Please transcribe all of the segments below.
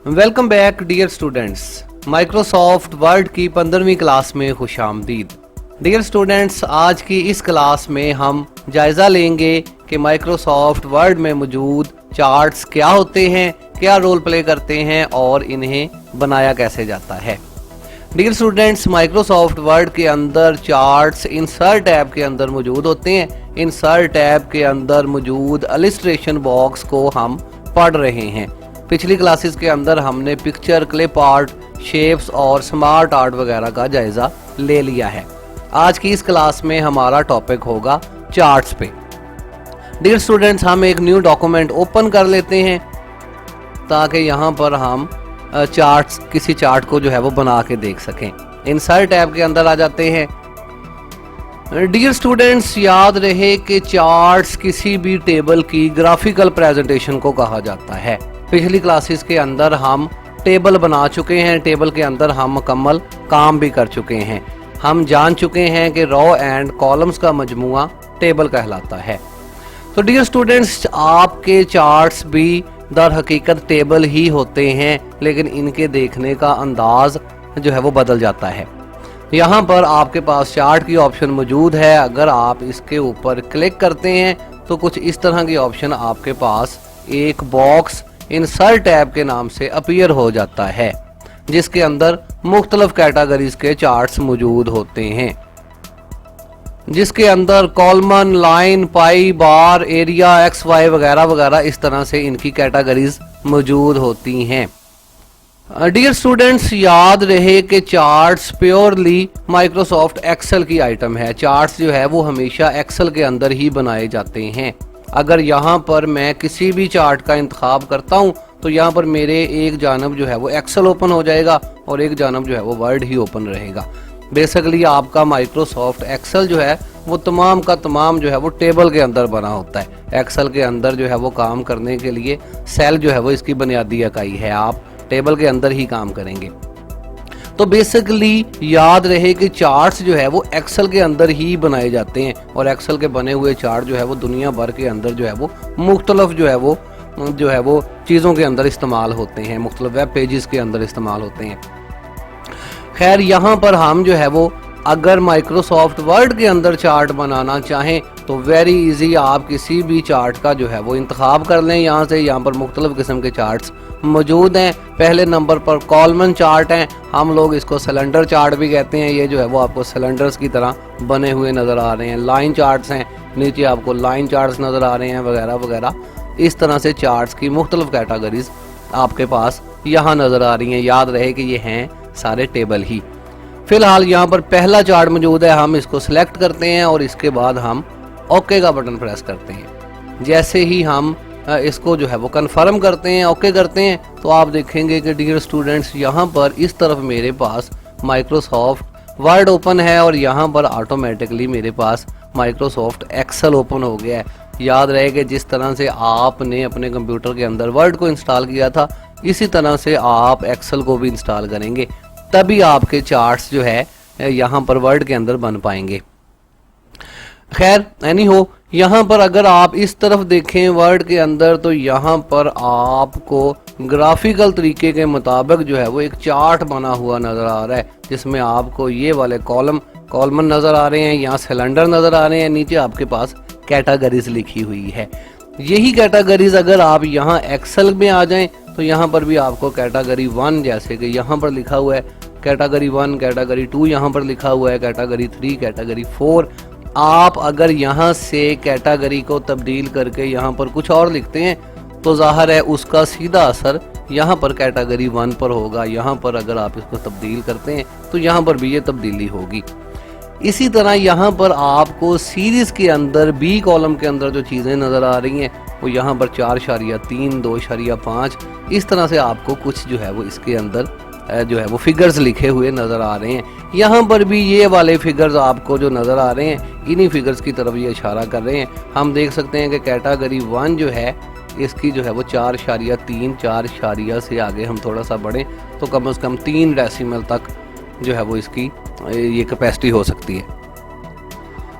Welcome back dear students. Microsoft Word की 15वीं class में खुशामदीद। डियर स्टूडेंट्स, आज की इस क्लास में हम जायज़ा लेंगे कि माइक्रोसॉफ्ट वर्ड में मौजूद चार्ट्स क्या होते हैं, क्या रोल प्ले करते हैं और इन्हें बनाया कैसे जाता है। डियर स्टूडेंट्स, माइक्रोसॉफ्ट वर्ड के अंदर चार्ट्स इंसर्ट टैब के अंदर मौजूद होते हैं। इंसर्ट टैब के अंदर मौजूद इलस्ट्रेशन बॉक्स को हम पढ़ रहे हैं। पिछली क्लासेस के अंदर हमने पिक्चर, क्लिप आर्ट, शेप्स और स्मार्ट आर्ट वगैरह का जायजा ले लिया है। आज की इस क्लास में हमारा टॉपिक होगा चार्ट्स पे। डियर स्टूडेंट्स, हम एक न्यू डॉक्यूमेंट ओपन कर लेते हैं ताकि यहाँ पर हम चार्ट्स, किसी चार्ट को जो है वो बना के देख सकें। इंसर्ट टैब के अंदर आ जाते हैं। डियर स्टूडेंट्स, याद रहे कि चार्ट्स किसी भी टेबल की ग्राफिकल प्रेजेंटेशन को कहा जाता है। पिछली क्लासेस के अंदर हम टेबल बना चुके हैं, टेबल के अंदर हम मुकम्मल काम भी कर चुके हैं। हम जान चुके हैं कि रो एंड कॉलम्स का मजमुआ टेबल कहलाता है। तो डियर स्टूडेंट्स, आपके चार्ट्स भी दर हकीकत टेबल ही होते हैं, लेकिन इनके देखने का अंदाज जो है वो बदल जाता है। यहाँ पर आपके पास चार्ट की ऑप्शन मौजूद है। अगर आप इसके ऊपर क्लिक करते हैं तो कुछ इस तरह की ऑप्शन आपके पास एक बॉक्स इंसर्ट टैब के नाम से अपीयर हो जाता है, जिसके अंदर मुख्तलिफ कैटेगरीज के चार्ट्स मौजूद होते हैं, जिसके अंदर कॉलमन, लाइन, पाई, बार, एरिया, एक्स, वाई वगैरह वगैरह इस तरह से इनकी कैटेगरीज मौजूद होती हैं। डियर स्टूडेंट्स, याद रहे कि चार्ट्स प्योरली माइक्रोसॉफ्ट एक्सेल की आइटम है। चार्ट्स जो है वो हमेशा एक्सेल के अंदर ही बनाए जाते हैं। अगर यहाँ पर मैं किसी भी चार्ट का इंतखाब करता हूँ तो यहाँ पर मेरे एक जानब जो है वो एक्सेल ओपन हो जाएगा और एक जानब जो है वो वर्ड ही ओपन रहेगा। बेसिकली आपका माइक्रोसॉफ्ट एक्सेल जो है वो तमाम का तमाम जो है वो टेबल के अंदर बना होता है। एक्सेल के अंदर जो है वो काम करने के लिए सेल जो है वो इसकी बुनियादी इकाई है। आप टेबल के अंदर ही काम करेंगे। तो बेसिकली याद रहे कि चार्ट्स जो है वो एक्सेल के अंदर ही बनाए जाते हैं और एक्सेल के बने हुए चार्ट जो है वो दुनिया भर के अंदर जो है वो मुख्तलिफ जो है वो चीज़ों के अंदर इस्तेमाल होते हैं, मुख्तलिफ वेब पेजेस के अंदर इस्तेमाल होते हैं। खैर, यहाँ पर हम जो है वो अगर माइक्रोसॉफ्ट वर्ड के अंदर चार्ट बनाना चाहें तो वेरी इजी, आप किसी भी चार्ट का जो है वो इंतखाब कर लें। यहाँ से यहाँ पर मुख्तलिफ किस्म के चार्ट्स मौजूद हैं। पहले नंबर पर कॉलमन चार्ट हैं, हम लोग इसको सिलेंडर चार्ट भी कहते हैं। ये जो है वो आपको सिलेंडर्स की तरह बने हुए नज़र आ रहे हैं। लाइन चार्ट्स हैं, नीचे आपको लाइन चार्ट्स नज़र आ रहे हैं वगैरह वगैरह। इस तरह से चार्ट्स की मुख्तलिफ कैटेगरीज आपके पास यहाँ नज़र आ रही हैं। याद रहे कि ये हैं सारे टेबल ही। फिलहाल यहाँ पर पहला चार्ट मौजूद है, हम इसको सिलेक्ट करते हैं और इसके बाद हम ओके का बटन प्रेस करते हैं। जैसे ही हम इसको जो है वो कन्फर्म करते हैं, ओके करते हैं, तो आप देखेंगे कि डियर स्टूडेंट्स यहाँ पर इस तरफ मेरे पास माइक्रोसॉफ्ट वर्ड ओपन है और यहाँ पर ऑटोमेटिकली मेरे पास माइक्रोसॉफ्ट एक्सेल ओपन हो गया है। याद रहे कि जिस तरह से आपने अपने कंप्यूटर के अंदर वर्ड को इंस्टॉल किया था, इसी तरह से आप एक्सेल को भी इंस्टॉल करेंगे, तभी आपके चार्ट्स जो है यहाँ पर वर्ड के अंदर बन पाएंगे। खैर, एनी हो, यहाँ पर अगर आप इस तरफ देखें वर्ड के अंदर तो यहाँ पर आपको ग्राफिकल तरीके के मुताबिक जो है वो एक चार्ट बना हुआ नज़र आ रहा है, जिसमें आपको ये वाले कॉलमन नज़र आ रहे हैं, यहाँ सिलेंडर नज़र आ रहे हैं, नीचे आपके पास कैटेगरीज लिखी हुई है। यही कैटेगरीज अगर आप यहाँ एक्सेल में आ जाएं तो यहाँ पर भी आपको कैटेगरी 1, जैसे कि यहाँ पर लिखा हुआ है कैटेगरी 1, कैटेगरी 2 यहाँ पर लिखा हुआ है, कैटेगरी 3, कैटेगरी 4। आप अगर यहाँ से कैटेगरी को तब्दील करके यहाँ पर कुछ और लिखते हैं तो जाहिर है उसका सीधा असर यहाँ पर कैटेगरी 1 पर होगा। यहाँ पर अगर आप इसको तब्दील करते हैं तो यहाँ पर भी ये तब्दीली होगी। इसी तरह यहाँ पर आपको सीरीज के अंदर बी कॉलम के अंदर जो चीज़ें नज़र आ रही हैं वो यहाँ पर 4.3, 2.5, इस तरह से आपको कुछ जो है वो इसके अंदर जो है वो फिगर्स लिखे हुए नज़र आ रहे हैं। यहाँ पर भी ये वाले फिगर्स आपको जो नज़र आ रहे हैं, इन्हीं फिगर्स की तरफ ये इशारा कर रहे हैं। हम देख सकते हैं कि कैटेगरी 1 जो है इसकी जो है वो 4.3, 4 से आगे हम थोड़ा सा बढ़ें तो कम से कम 3 डेसिमल तक जो है वो इसकी ये कैपेसिटी हो सकती है।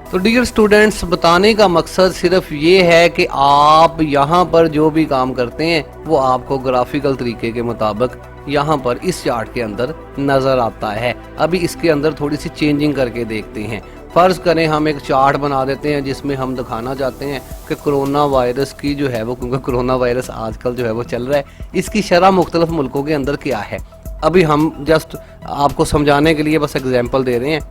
तो डियर स्टूडेंट्स, बताने का मकसद सिर्फ ये है कि आप यहाँ पर जो भी काम करते हैं वो आपको ग्राफिकल तरीके के मुताबिक यहाँ पर इस चार्ट के अंदर नज़र आता है। अभी इसके अंदर थोड़ी सी चेंजिंग करके देखते हैं। फ़र्ज़ करें हम एक चार्ट बना देते हैं जिसमें हम दिखाना चाहते हैं कि कोरोना वायरस की जो है वो, क्योंकि कोरोना वायरस आजकल जो है वो चल रहा है, इसकी शरह मुख्तलिफ मुल्कों के अंदर क्या है। अभी हम जस्ट आपको समझाने के लिए बस एग्जांपल दे रहे हैं,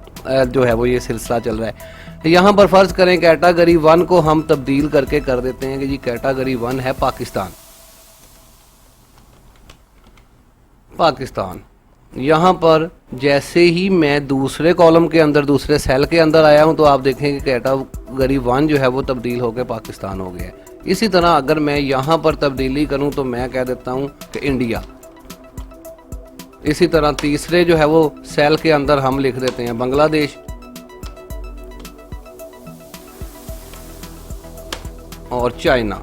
जो है वो ये सिलसिला चल रहा है। यहाँ पर फ़र्ज़ करें कैटेगरी 1 को हम तब्दील करके कर देते हैं कि जी कैटेगरी 1 है पाकिस्तान। यहाँ पर जैसे ही मैं दूसरे कॉलम के अंदर, दूसरे सेल के अंदर आया हूँ, तो आप देखेंगे कैटेगरी 1 जो है वो तब्दील होकर पाकिस्तान हो गया है। इसी तरह अगर मैं यहाँ पर तब्दीली करूँ तो मैं कह देता हूँ कि इंडिया। इसी तरह तीसरे जो है वो सेल के अंदर हम लिख देते हैं बांग्लादेश और चाइना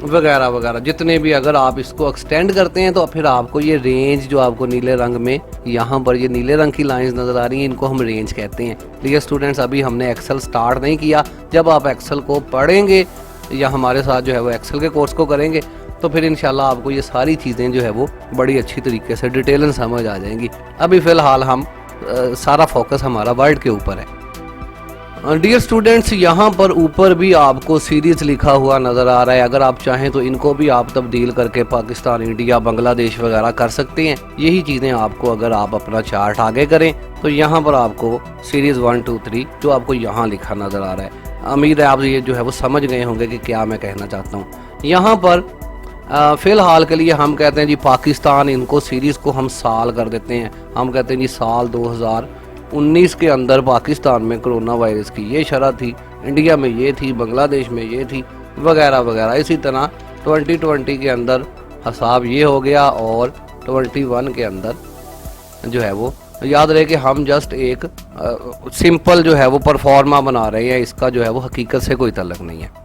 वगैरह वगैरह, जितने भी। अगर आप इसको एक्सटेंड करते हैं तो फिर आपको ये रेंज जो आपको नीले रंग में यहाँ पर ये नीले रंग की लाइंस नज़र आ रही हैं, इनको हम रेंज कहते हैं। डियर स्टूडेंट्स, अभी हमने एक्सेल स्टार्ट नहीं किया। जब आप एक्सेल को पढ़ेंगे या हमारे साथ जो है वो एक्सेल के कोर्स को करेंगे तो फिर इंशाल्लाह आपको ये सारी चीज़ें जो है वो बड़ी अच्छी तरीके से डिटेल समझ आ जाएंगी। अभी फ़िलहाल हम सारा फोकस हमारा वर्ड के ऊपर है। डियर स्टूडेंट्स, यहाँ पर ऊपर भी आपको सीरीज लिखा हुआ नज़र आ रहा है। अगर आप चाहें तो इनको भी आप तब्दील करके पाकिस्तान, इंडिया, बांग्लादेश वगैरह कर सकते हैं। यही चीज़ें आपको, अगर आप अपना चार्ट आगे करें तो यहाँ पर आपको सीरीज़ 1 2 3 जो आपको यहाँ लिखा नज़र आ रहा है। उम्मीद है आप ये जो है वो समझ गए होंगे कि क्या मैं कहना चाहता हूँ। यहाँ पर फ़िलहाल के लिए हम कहते हैं जी पाकिस्तान, इनको सीरीज़ को हम साल कर देते हैं। हम कहते हैं जी साल 2019 के अंदर पाकिस्तान में कोरोना वायरस की ये शरह थी, इंडिया में ये थी, बांग्लादेश में ये थी वगैरह वगैरह। इसी तरह 2020 के अंदर हिसाब ये हो गया और 21 के अंदर जो है वो, याद रहे कि हम जस्ट एक सिंपल जो है वो परफॉर्मा बना रहे हैं, इसका जो है वो हकीकत से कोई ताल्लुक नहीं है।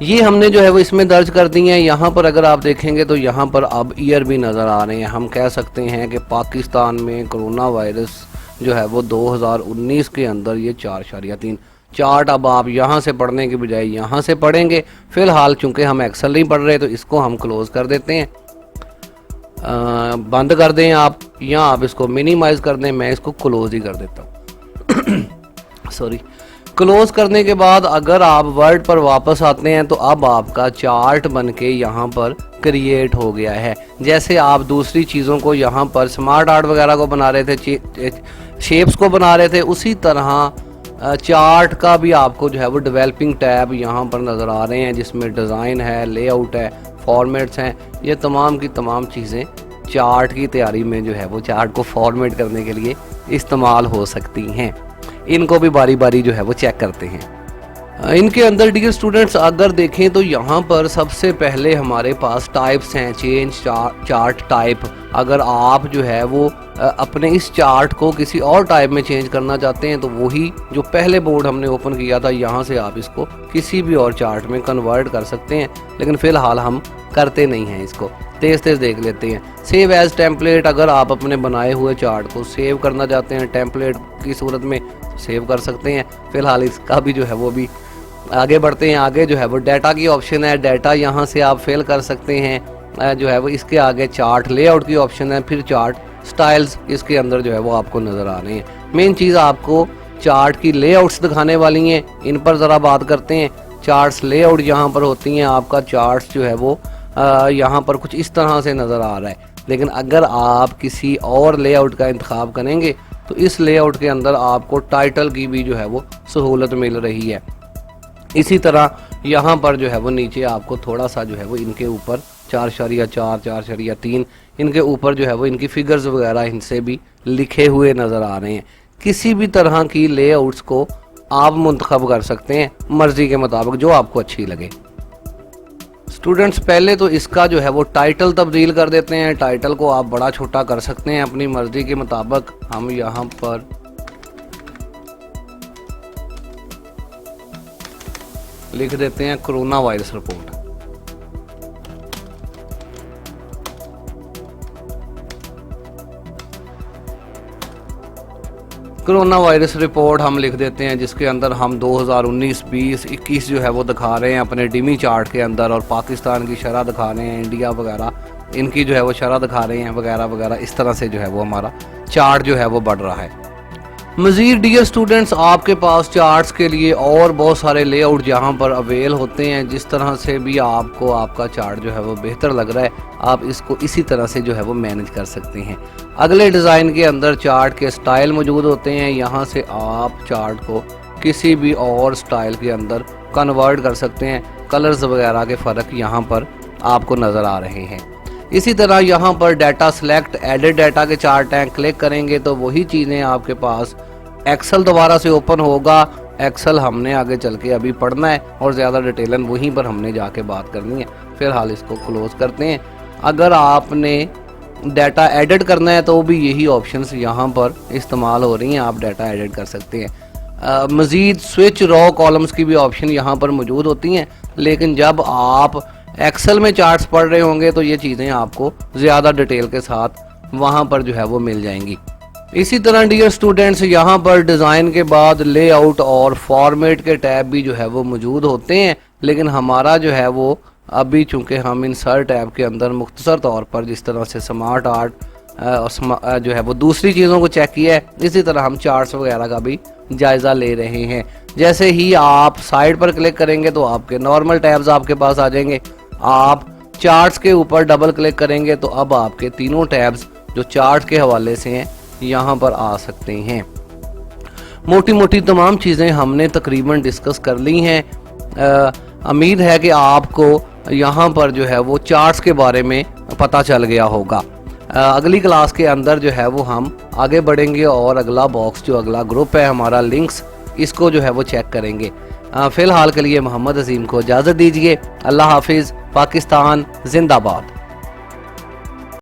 ये हमने जो है वो इसमें दर्ज कर दी हैं। यहाँ पर अगर आप देखेंगे तो यहाँ पर अब ईयर भी नज़र आ रहे हैं। हम कह सकते हैं कि पाकिस्तान में कोरोना वायरस जो है वो 2019 के अंदर ये 4.3 चार्ट। अब आप यहाँ से पढ़ने के बजाय यहाँ से पढ़ेंगे। फ़िलहाल चूँकि हम एक्सेल नहीं पढ़ रहे तो इसको हम क्लोज़ कर देते हैं, बंद कर दें आप, या आप इसको मिनिमाइज़ कर दें। मैं इसको क्लोज़ ही कर देता हूँ सॉरी। क्लोज करने के बाद अगर आप वर्ड पर वापस आते हैं तो अब आपका चार्ट बनके यहाँ पर क्रिएट हो गया है। जैसे आप दूसरी चीज़ों को यहाँ पर स्मार्ट आर्ट वगैरह को बना रहे थे, शेप्स को बना रहे थे, उसी तरह चार्ट का भी आपको जो है वो डेवलपिंग टैब यहाँ पर नज़र आ रहे हैं, जिसमें डिज़ाइन है, लेआउट है, फॉर्मेट्स हैं। ये तमाम की तमाम चीज़ें चार्ट की तैयारी में जो है वो चार्ट को फॉर्मेट करने के लिए इस्तेमाल हो सकती हैं। इनको भी बारी बारी जो है वो चेक करते हैं। इनके अंदर डियर स्टूडेंट्स अगर देखें तो यहाँ पर सबसे पहले हमारे पास टाइप्स हैं, चेंज चार्ट टाइप। अगर आप जो है वो अपने इस चार्ट को किसी और टाइप में चेंज करना चाहते हैं तो वही जो पहले बोर्ड हमने ओपन किया था, यहाँ से आप इसको किसी भी और चार्ट में कन्वर्ट कर सकते हैं। लेकिन फ़िलहाल हम करते नहीं हैं, इसको तेज़ तेज़ देख लेते हैं। सेव एज टेम्पलेट, अगर आप अपने बनाए हुए चार्ट को सेव करना चाहते हैं टेम्पलेट की सूरत में, सेव कर सकते हैं। फ़िलहाल इसका भी जो है वो भी आगे बढ़ते हैं। आगे जो है वो डाटा की ऑप्शन है, डाटा यहाँ से आप फिल कर सकते हैं। जो है वो इसके आगे चार्ट लेआउट की ऑप्शन है, फिर चार्ट स्टाइल्स इसके अंदर जो है वो आपको नज़र आ रहे हैं। मेन चीज़ आपको चार्ट की लेआउट्स दिखाने वाली हैं, इन पर ज़रा बात करते हैं। चार्ट्स लेआउट यहाँ पर होती हैं। आपका चार्ट्स जो है वो यहाँ पर कुछ इस तरह से नज़र आ रहा है। लेकिन अगर आप किसी और लेआउट का इंतखाब करेंगे तो इस लेआउट के अंदर आपको टाइटल की भी जो है वो सहूलत मिल रही है। इसी तरह यहाँ पर जो है वो नीचे आपको थोड़ा सा जो है वो इनके ऊपर 4.4 4.3 इनके ऊपर जो है वो इनकी फिगर्स वगैरह इनसे भी लिखे हुए नज़र आ रहे हैं। किसी भी तरह की लेआउट्स को आप मुंतखब कर सकते हैं मर्ज़ी के मुताबिक, जो आपको अच्छी लगे। स्टूडेंट्स, पहले तो इसका जो है वो टाइटल तब्दील कर देते हैं। टाइटल को आप बड़ा छोटा कर सकते हैं अपनी मर्ज़ी के मुताबिक। हम यहाँ पर लिख देते हैं corona virus report. Corona virus report हम लिख देते हैं, जिसके अंदर हम 2019, 20, 21 जो है वो दिखा रहे हैं अपने डिमी चार्ट के अंदर, और पाकिस्तान की शरह दिखा रहे हैं, इंडिया वगैरह इनकी जो है वो शरह दिखा रहे हैं वगैरह वगैरह। इस तरह से जो है वो हमारा चार्ट जो है वो बढ़ रहा है। मज़ीद डियर स्टूडेंट्स, आपके पास चार्ट्स के लिए और बहुत सारे लेआउट यहाँ पर अवेल होते हैं। जिस तरह से भी आपको आपका चार्ट जो है वो बेहतर लग रहा है, आप इसको इसी तरह से जो है वो मैनेज कर सकते हैं। अगले डिज़ाइन के अंदर चार्ट के स्टाइल मौजूद होते हैं। यहाँ से आप चार्ट को किसी भी और स्टाइल के अंदर कन्वर्ट कर सकते हैं। कलर्स वगैरह के फ़र्क यहाँ पर आपको नज़र आ रहे हैं। इसी तरह यहाँ पर डाटा सेलेक्ट, एडिट डाटा के चार्ट हैं, क्लिक करेंगे तो वही चीज़ें आपके पास एक्सेल दोबारा से ओपन होगा। एक्सेल हमने आगे चल के अभी पढ़ना है और ज़्यादा डिटेलन वहीं पर हमने जाके बात करनी है। फिलहाल इसको क्लोज करते हैं। अगर आपने डाटा एडिट करना है तो भी यही ऑप्शंस यहाँ पर इस्तेमाल हो रही हैं, आप डाटा एडिट कर सकते हैं। मज़ीद स्विच रॉ कॉलम्स की भी ऑप्शन यहाँ पर मौजूद होती हैं, लेकिन जब आप एक्सेल में चार्ट्स पढ़ रहे होंगे तो ये चीज़ें आपको ज़्यादा डिटेल के साथ वहाँ पर जो है वो मिल जाएंगी। इसी तरह डियर स्टूडेंट्स, यहाँ पर डिज़ाइन के बाद लेआउट और फॉर्मेट के टैब भी जो है वो मौजूद होते हैं, लेकिन हमारा जो है वो अभी चूँकि हम इंसर्ट टैब के अंदर मुख्तसर तौर पर जिस तरह से स्मार्ट आर्ट और जो है वो दूसरी चीज़ों को चेक किया है, इसी तरह हम चार्ट्स वगैरह का भी जायज़ा ले रहे हैं। जैसे ही आप साइड पर क्लिक करेंगे तो आपके नॉर्मल टैब्स आपके पास आ जाएंगे। आप चार्ट्स के ऊपर डबल क्लिक करेंगे तो अब आपके तीनों टैब्स जो चार्ट के हवाले से हैं यहाँ पर आ सकते हैं। मोटी मोटी तमाम चीज़ें हमने तकरीबन डिस्कस कर ली हैं। उम्मीद है कि आपको यहाँ पर जो है वो चार्ट्स के बारे में पता चल गया होगा। अगली क्लास के अंदर जो है वो हम आगे बढ़ेंगे और अगला बॉक्स जो अगला ग्रुप है हमारा लिंक्स, इसको जो है वो चेक करेंगे। फ़िलहाल के लिए मोहम्मद अजीम को इजाज़त दीजिए। अल्लाह हाफिज़। पाकिस्तान जिंदाबाद।